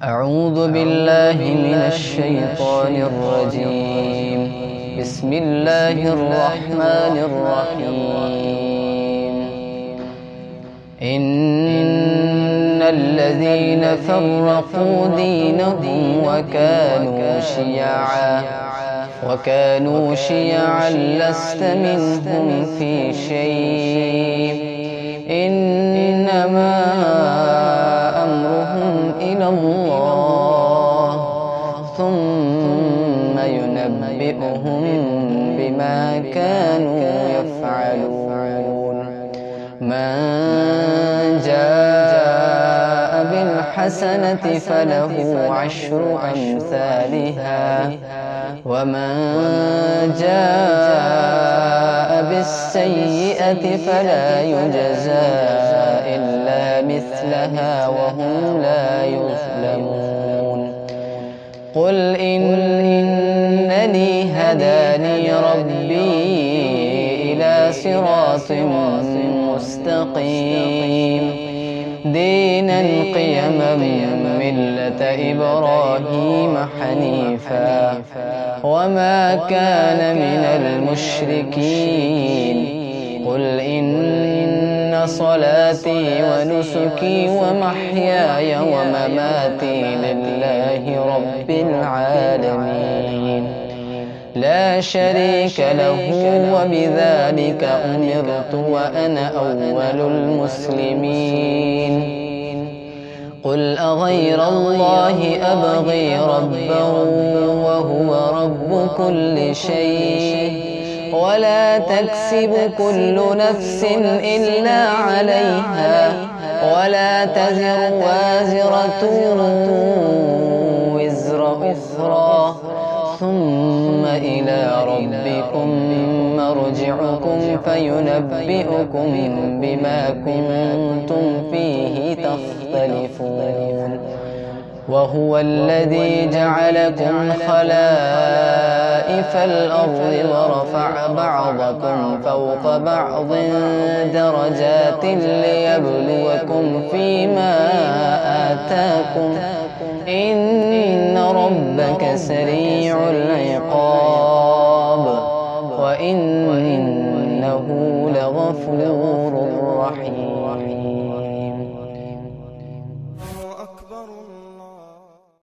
أعوذ بالله من الشيطان الرجيم. بسم الله الرحمن الرحيم. إن الذين فرقوا دينهم وكانوا شيعا لست منهم في شيء إنما أمرهم إلى الله ثم ينبئهم بما كانوا يفعلون. من جاء بالحسنة فله عشر أمثالها ومن جاء بالسيئة فلا يجزى إلا مثلها وهم لا يظلمون. قل إنني هداني ربي إلى صراط مستقيم دينا قيما ملة إبراهيم حنيفا وما كان من المشركين. قل إن صلاتي ونسكي ومحياي ومماتي لله رب العالمين لا شريك له وبذلك أمرت وأنا أول المسلمين. قل أغير الله أبغي ربا وهو رب كل شيء ولا تكسب كل نفس إلا عليها ولا تزر وازرة وزر أخرى ثم إلى ربكم مرجعكم فينبئكم بما كنتم فيه تختلفون. وهو الذي جعلكم خلائف الأرض ورفع بعضكم فوق بعض درجات ليبلوكم فيما آتاكم إن ربك سريع العقاب